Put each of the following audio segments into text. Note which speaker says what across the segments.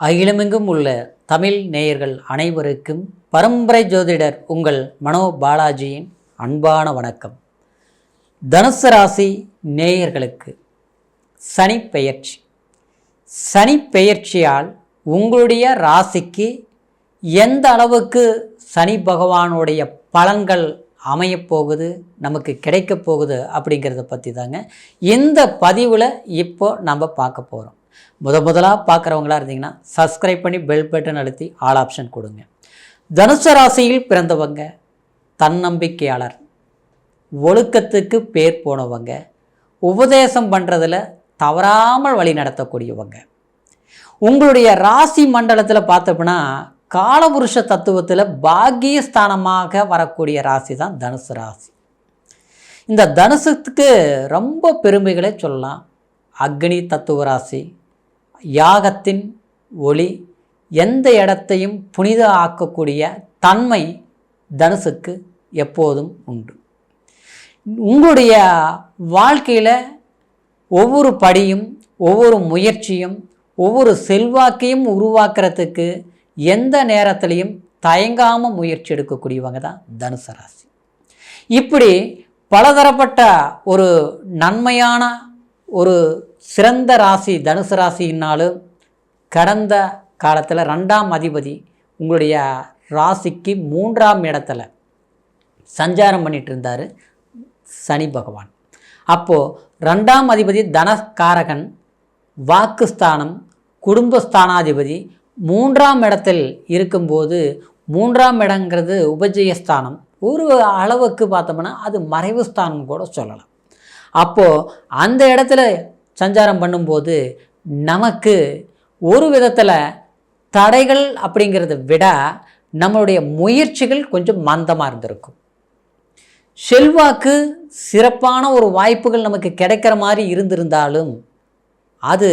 Speaker 1: அகிலமெங்கும் உள்ள தமிழ் நேயர்கள் அனைவருக்கும் பரம்பரை ஜோதிடர் உங்கள் மனோ பாலாஜியின் அன்பான வணக்கம். தனுசு ராசி நேயர்களுக்கு சனி பெயர்ச்சி. சனி பெயர்ச்சியால் உங்களுடைய ராசிக்கு எந்த அளவுக்கு சனி பகவானுடைய பலன்கள் அமையப்போகுது, நமக்கு கிடைக்கப் போகுது அப்படிங்கிறத பற்றி தாங்க இந்த பதிவில் இப்போ நம்ம பார்க்க போகிறோம். முதலாக பார்க்குறவங்களா இருந்தீங்கன்னா சப்ஸ்கிரைப் பண்ணி பெல் பட்டன் அழுத்தி ஆல் ஆப்ஷன் கொடுங்க. தனுசு ராசியில் பிறந்தவங்க தன்னம்பிக்கையாளர், ஒழுக்கத்துக்கு பேர் போனவங்க, உபதேசம் பண்ணுறதில் தவறாமல் வழி நடத்தக்கூடியவங்க. உங்களுடைய ராசி மண்டலத்தில் பார்த்தோம்னா காலபுருஷ தத்துவத்தில் பாக்கியஸ்தானமாக வரக்கூடிய ராசி தான் தனுசு ராசி. இந்த தனுசுக்கு ரொம்ப பெருமைகளை சொல்லலாம். அக்னி தத்துவ ராசி, யாகத்தின் ஒளி, எந்த இடத்தையும் புனித ஆக்கக்கூடிய தன்மை தனுசுக்கு எப்போதும் உண்டு. உங்களுடைய வாழ்க்கையில் ஒவ்வொரு படியும், ஒவ்வொரு முயற்சியும், ஒவ்வொரு செல்வாக்கையும் உருவாக்குறதுக்கு எந்த நேரத்திலையும் தயங்காமல் முயற்சி எடுக்கக்கூடியவங்க தான் தனுசு ராசி. இப்படி பலதரப்பட்ட ஒரு நன்மையான ஒரு சிறந்த ராசி தனுசு ராசினாலும் கடந்த காலத்தில் 2ஆம் அதிபதி உங்களுடைய ராசிக்கு 3ஆம் இடத்துல சஞ்சாரம் பண்ணிட்டு இருந்தார் சனி பகவான். அப்போது 2ஆம் அதிபதி தனகாரகன், வாக்குஸ்தானம், குடும்பஸ்தானாதிபதி 3ஆம் இடத்தில் இருக்கும்போது 3ஆம் இடங்கிறது உபஜயஸ்தானம். ஒரு அளவுக்கு பார்த்தோம்னா அது மறைவு ஸ்தானம் கூட சொல்லலாம். அப்போது அந்த இடத்துல சஞ்சாரம் பண்ணும்போது நமக்கு ஒரு விதத்தில் தடைகள் அப்படிங்கிறத விட நம்மளுடைய முயற்சிகள் கொஞ்சம் மந்தமாக இருந்திருக்கும். செல்வாக்கு சிறப்பான ஒரு வாய்ப்புகள் நமக்கு கிடைக்கிற மாதிரி இருந்திருந்தாலும் அது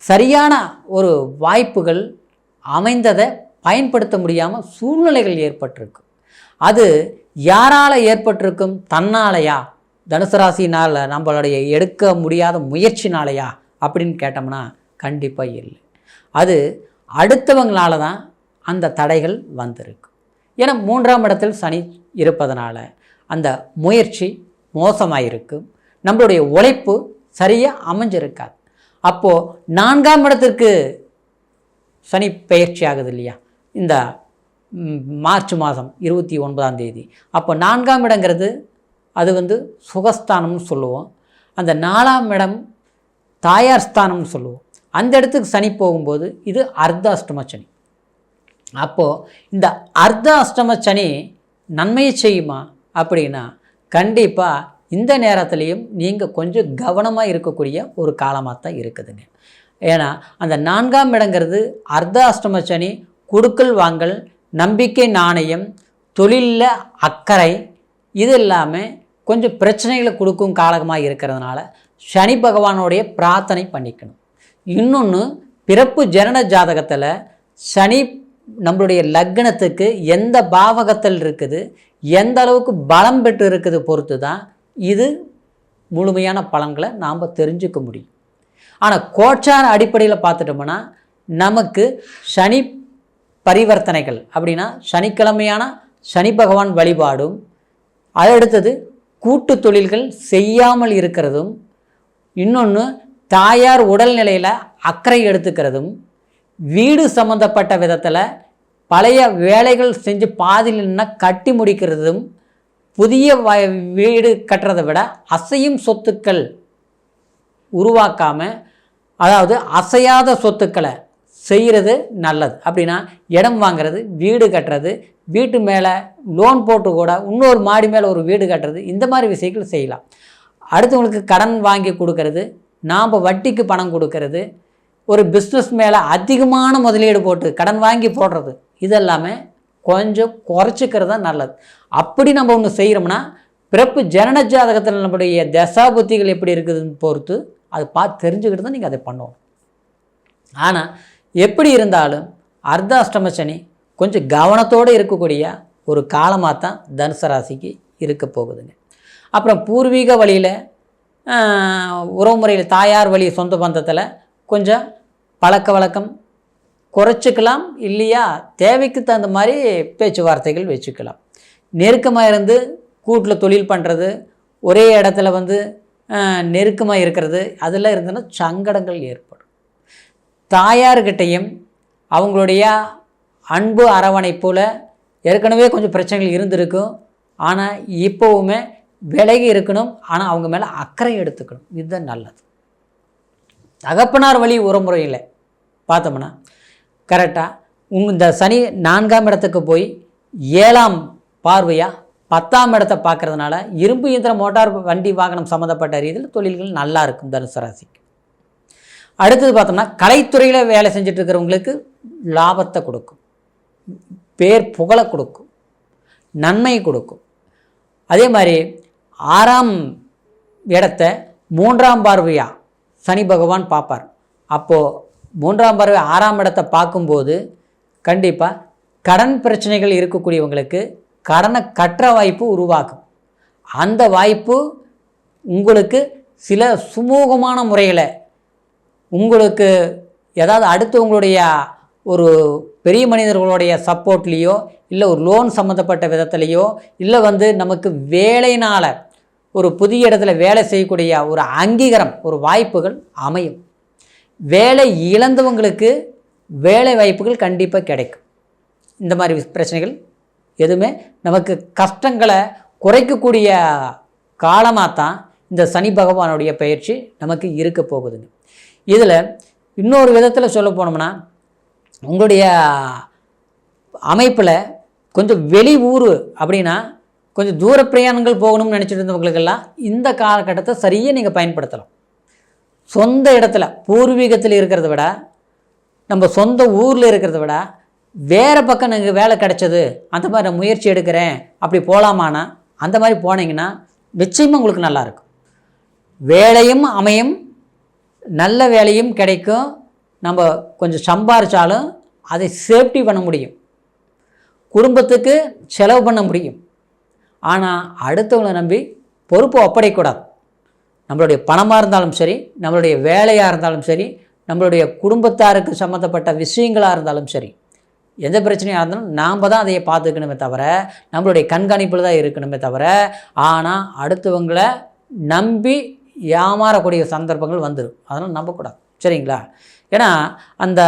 Speaker 1: சரியான ஒரு வாய்ப்புகள் அமைந்ததை பயன்படுத்த முடியாமல் சூழ்நிலைகள் ஏற்பட்டிருக்கும். அது யாரால் ஏற்பட்டிருக்கும்? தன்னாலையா? தனுசு ராசினால் நம்மளுடைய எடுக்க முடியாத முயற்சினாலையா அப்படின்னு கேட்டோம்னா கண்டிப்பாக இல்லை. அது அடுத்தவங்களால தான் அந்த தடைகள் வந்திருக்கும். ஏன்னா 3ஆம் இடத்தில் சனி இருப்பதனால அந்த முயற்சி மோசமாக இருக்கும், நம்மளுடைய உழைப்பு சரியாக அமைஞ்சிருக்காது. அப்போது 4ஆம் இடத்திற்கு சனி பயிற்சி ஆகுது இல்லையா, இந்த மார்ச் மாதம் 29ஆம் தேதி. அப்போ 4ஆம் இடங்கிறது அது சுகஸ்தானம்னு சொல்லுவோம். அந்த 4ஆம் இடம் தாயார் ஸ்தானம்னு சொல்லுவோம். அந்த இடத்துக்கு சனி போகும்போது இது அர்த்த அஷ்டம சனி. அப்போது இந்த அர்த்த அஷ்டம சனி நன்மையை செய்யுமா அப்படின்னா கண்டிப்பாக இந்த நேரத்துலையும் நீங்கள் கொஞ்சம் கவனமாக இருக்கக்கூடிய ஒரு காலமாக தான் இருக்குதுங்க. ஏன்னா அந்த 4ஆம் இடங்கிறது அர்த்த அஷ்டம சனி, கொடுக்கல் வாங்கல், நம்பிக்கை நாணயம், தொழிலில் அக்கறை, இது எல்லாமே கொஞ்சம் பிரச்சனைகளை கொடுக்கும் காலமாக இருக்கிறதுனால சனி பகவானுடைய பிரார்த்தனை பண்ணிக்கணும். இன்னொன்று, பிறப்பு ஜனன ஜாதகத்தில் சனி நம்மளுடைய லக்னத்துக்கு எந்த பாவகத்தில் இருக்குது, எந்த அளவுக்கு பலம் பெற்று இருக்குது பொறுத்து தான் இது முழுமையான பலன்களை நாம் தெரிஞ்சுக்க முடியும். ஆனால் கோச்சார அடிப்படையில் பார்த்துட்டோம்னா நமக்கு சனி பரிவர்த்தனைகள் அப்படின்னா சனிக்கிழமையான சனி பகவான் வழிபாடும், அடுத்தது கூட்டு தொழில்கள் செய்யாமல் இருக்கிறதும், இன்னொன்று தாயார் உடல்நிலையில் அக்கறை எடுத்துக்கிறதும், வீடு சம்மந்தப்பட்ட விதத்தில் பழைய வேலைகள் செஞ்சு பாதியில்னா கட்டி முடிக்கிறதும், புதிய வீடு கட்டுறதை விட அசையும் சொத்துக்கள் உருவாக்காமல், அதாவது அசையாத சொத்துக்களை செய்கிறது நல்லது. அப்படின்னா இடம் வாங்கிறது, வீடு கட்டுறது, வீட்டு மேலே லோன் போட்டு கூட இன்னொரு மாடி மேலே ஒரு வீடு கட்டுறது, இந்த மாதிரி விஷயங்கள் செய்யலாம். அடுத்தவங்களுக்கு கடன் வாங்கி கொடுக்கறது, நாம் வட்டிக்கு பணம் கொடுக்கறது, ஒரு பிஸ்னஸ் மேலே அதிகமான முதலீடு போட்டு கடன் வாங்கி போடுறது, இதெல்லாமே கொஞ்சம் குறைச்சிக்கிறது தான் நல்லது. அப்படி நம்ம ஒன்று செய்கிறோம்னா பிறப்பு ஜனன ஜாதகத்தில் நம்முடைய தசா புத்திகள் எப்படி இருக்குதுன்னு பொறுத்து அதை பார்த்து தெரிஞ்சுக்கிட்டு தான் நீங்கள் அதை பண்ணுவோம். ஆனால் எப்படி இருந்தாலும் அர்த்த அஷ்டம சனி கொஞ்சம் கவனத்தோடு இருக்கக்கூடிய ஒரு காலமாக தான் தனுசு ராசிக்கு இருக்க போகுதுங்க. அப்புறம் பூர்வீக வழியில் உறவு முறையில் தாயார் வழி சொந்த பந்தத்தில் கொஞ்சம் பழக்க வழக்கம் குறைச்சிக்கலாம், இல்லையா தேவைக்கு தகுந்த மாதிரி பேச்சுவார்த்தைகள் வச்சுக்கலாம். நெருக்கமாக இருந்து கூட்டில் தொழில் பண்ணுறது, ஒரே இடத்துல வந்து நெருக்கமாக இருக்கிறது, அதெல்லாம் இருந்ததுன்னா சங்கடங்கள் ஏற்படும். தாயார்கிட்டையும் அவங்களுடைய அன்பு அரவணைப்பில் ஏற்கனவே கொஞ்சம் பிரச்சனைகள் இருந்திருக்கும். ஆனால் இப்போவுமே விலகி இருக்கணும். ஆனால் அவங்க மேலே அக்கறை எடுத்துக்கணும். இதுதான் நல்லது. தகப்பனார் வழி உறமுறையில் பார்த்தோம்னா கரெக்டாக இந்த சனி 4ஆம் இடத்துக்கு போய் 7ஆம் பார்வையாக 10ஆம் இடத்தை பார்க்குறதுனால இரும்பு இயந்திரம், மோட்டார், வண்டி, வாகனம் சம்மந்தப்பட்ட ரீதியில் தொழில்கள் நல்லா இருக்கும் தனுசு ராசிக்கு. அடுத்தது பார்த்தோம்னா கலைத்துறையில் வேலை செஞ்சுட்டு இருக்கிறவங்களுக்கு லாபத்தை கொடுக்கும், பேர் புகழை கொடுக்கும், நன்மை கொடுக்கும். அதே மாதிரி 6ஆம் இடத்தை 3ஆம் பார்வையாக சனி பகவான் பார்ப்பார். அப்போது 3ஆம் பார்வை 6ஆம் இடத்தை பார்க்கும்போது கண்டிப்பாக கடன் பிரச்சனைகள் இருக்கக்கூடியவங்களுக்கு கடனை கட்டுற வாய்ப்பு உருவாக்கும். அந்த வாய்ப்பு உங்களுக்கு சில சுமூகமான முறையில் உங்களுக்கு ஏதாவது அடுத்தவங்களுடைய ஒரு பெரிய மனிதர்களுடைய சப்போர்ட்லேயோ, இல்லை ஒரு லோன் சம்மந்தப்பட்ட விதத்துலேயோ, இல்லை வந்து நமக்கு வேலையினால் ஒரு புதிய இடத்துல வேலை செய்யக்கூடிய ஒரு அங்கீகாரம், ஒரு வாய்ப்புகள் அமையும். வேலை இழந்தவங்களுக்கு வேலை வாய்ப்புகள் கண்டிப்பாக கிடைக்கும். இந்த மாதிரி பிரச்சனைகள் எதுவுமே நமக்கு கஷ்டங்களை குறைக்கக்கூடிய காலமாக தான் இந்த சனி பகவானுடைய பயிற்சி நமக்கு இருக்க போகுதுங்க. இதில் இன்னொரு விதத்தில் சொல்ல போனோம்னா உங்களுடைய அமைப்பில் கொஞ்சம் வெளி ஊர் அப்படின்னா கொஞ்சம் தூர பிரயாணங்கள் போகணும்னு நினச்சிட்டு இருந்தவங்களுக்கெல்லாம் இந்த காலகட்டத்தை சரியாக நீங்கள் பயன்படுத்தலாம். சொந்த இடத்துல பூர்வீகத்தில் இருக்கிறத விட, நம்ம சொந்த ஊரில் இருக்கிறத விட வேறு பக்கம் எனக்கு வேலை கிடைச்சது, அந்த மாதிரி நான் முயற்சி எடுக்கிறேன், அப்படி போகலாமானா அந்த மாதிரி போனீங்கன்னா நிச்சயமாக உங்களுக்கு நல்லாயிருக்கும். வேலையும் அமையும், நல்ல வேலையும் கிடைக்கும். நம்ம கொஞ்சம் சம்பாரித்தாலும் அதை சேஃப்டி பண்ண முடியும், குடும்பத்துக்கு செலவு பண்ண முடியும். ஆனால் அடுத்தவங்களை நம்பி பொறுப்பு ஒப்படைக்கூடாது. நம்மளுடைய பணமாக இருந்தாலும் சரி, நம்மளுடைய வேலையாக இருந்தாலும் சரி, நம்மளுடைய குடும்பத்தாருக்கு சம்மந்தப்பட்ட விஷயங்களாக இருந்தாலும் சரி, எந்த பிரச்சனையாக இருந்தாலும் நாம் தான் அதையை பார்த்துக்கணுமே தவிர, நம்மளுடைய கண்காணிப்பில் தான் இருக்கணுமே தவிர, ஆனால் அடுத்தவங்களை நம்பி ஏமாறக்கூடிய சந்தர்ப்பங்கள் வந்துடும். அதனால் நம்பக்கூடாது, சரிங்களா? ஏன்னா அந்த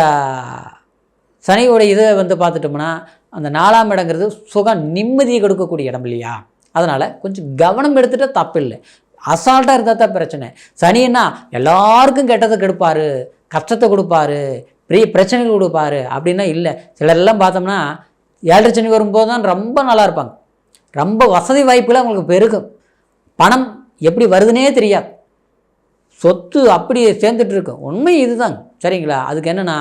Speaker 1: சனியோடைய இதை வந்து பார்த்துட்டோம்னா அந்த 4ஆம் இடங்கிறது சுகம், நிம்மதியை கொடுக்கக்கூடிய இடம் இல்லையா? அதனால் கொஞ்சம் கவனம் எடுத்துகிட்டா தப்பு இல்லை. அசால்ட்டாக இருந்தால் தான் பிரச்சனை. சனின்னா எல்லாருக்கும் கெட்டதை கெடுப்பார், கஷ்டத்தை கொடுப்பாரு, பெரிய பிரச்சனைகள் கொடுப்பாரு அப்படின்னா இல்லை. சிலரெல்லாம் பார்த்தோம்னா 7.5 சனி வரும்போது தான் ரொம்ப நல்லா இருப்பாங்க, ரொம்ப வசதி வாய்ப்புகள் அவங்களுக்கு பெருகும், பணம் எப்படி வருதுன்னே தெரியாது, சொத்து அப்படியே சேர்ந்துட்டு இருக்கும். உண்மை இதுதாங்க, சரிங்களா? அதுக்கு என்னென்னா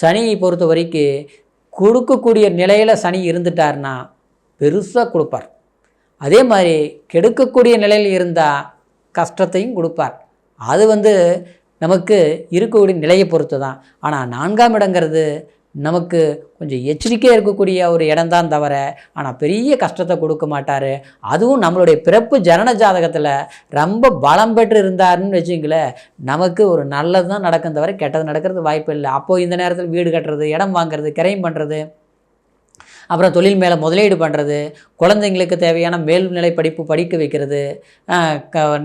Speaker 1: சனியை பொறுத்த வரைக்கும் கொடுக்கக்கூடிய நிலையில் சனி இருந்துட்டார்னா பெருசாக கொடுப்பார். அதே மாதிரி கெடுக்கக்கூடிய நிலையில் இருந்தால் கஷ்டத்தையும் கொடுப்பார். அது வந்து நமக்கு இருக்கக்கூடிய நிலையை பொறுத்து தான். ஆனால் 4ஆம் இடங்கிறது நமக்கு கொஞ்சம் எச்சரிக்கையாக இருக்கக்கூடிய ஒரு இடம்தான் தவிர, ஆனால் பெரிய கஷ்டத்தை கொடுக்க மாட்டார். அதுவும் நம்மளுடைய பிறப்பு ஜனன ஜாதகத்தில் ரொம்ப பலம் பெற்று இருந்தாருன்னு வச்சுங்களேன், நமக்கு ஒரு நல்லது தான் நடக்கும் தவிர கெட்டது நடக்கிறது வாய்ப்பு இல்லை. அப்போது இந்த நேரத்தில் வீடு கட்டுறது, இடம் வாங்கிறது, கிரையம் பண்ணுறது, அப்புறம் தொழில் மேலே முதலீடு பண்ணுறது, குழந்தைங்களுக்கு தேவையான மேல்நிலை படிப்பு படிக்க வைக்கிறது,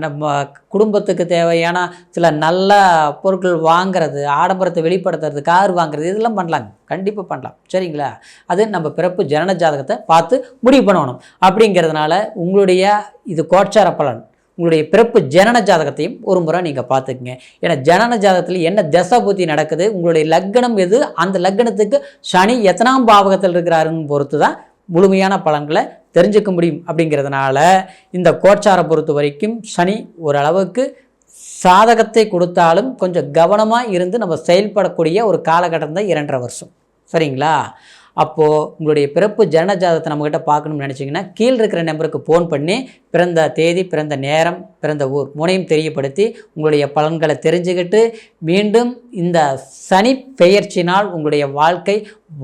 Speaker 1: நம்ம குடும்பத்துக்கு தேவையான சில நல்ல பொருட்கள் வாங்கிறது, ஆடம்பரத்தை வெளிப்படுத்துறது, கார் வாங்குறது, இதெல்லாம் பண்ணலாங்க, கண்டிப்பாக பண்ணலாம், சரிங்களா? அது நம்ம பிறப்பு ஜனன ஜாதகத்தை பார்த்து முடிவு பண்ணணும். அப்படிங்கிறதுனால உங்களுடைய இது கோச்சார பலன், உங்களுடைய பிறப்பு ஜனன ஜாதகத்தையும் ஒரு முறை நீங்கள் பார்த்துக்குங்க. ஏன்னா ஜனன ஜாதகத்தில் என்ன தசை புத்தி நடக்குது, உங்களுடைய லக்னம் எது, அந்த லக்னத்துக்கு சனி எத்தனாம் பாவகத்தில் இருக்கிறாருன்னு பொறுத்து தான் முழுமையான பலன்களை தெரிஞ்சுக்க முடியும். அப்படிங்கிறதுனால இந்த கோச்சாரை பொறுத்த வரைக்கும் சனி ஓரளவுக்கு சாதகத்தை கொடுத்தாலும் கொஞ்சம் கவனமாக இருந்து நம்ம செயல்படக்கூடிய ஒரு காலகட்டம் தான் 2.5 வருஷம், சரிங்களா? அப்போது உங்களுடைய பிறப்பு ஜனன ஜாதகத்தை நம்மக்கிட்ட பார்க்கணும்னு நினச்சிங்கன்னா கீழே இருக்கிற நம்பருக்கு ஃபோன் பண்ணி பிறந்த தேதி, பிறந்த நேரம், பிறந்த ஊர் 3ஐயும் தெரியப்படுத்தி உங்களுடைய பலன்களை தெரிஞ்சுக்கிட்டு மீண்டும் இந்த சனி பெயர்ச்சினால் உங்களுடைய வாழ்க்கை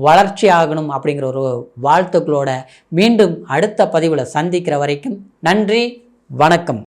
Speaker 1: வளர்ச்சி ஆகணும் அப்படிங்கிற ஒரு வாழ்த்துக்களோட மீண்டும் அடுத்த பதிவில் சந்திக்கிற வரைக்கும் நன்றி, வணக்கம்.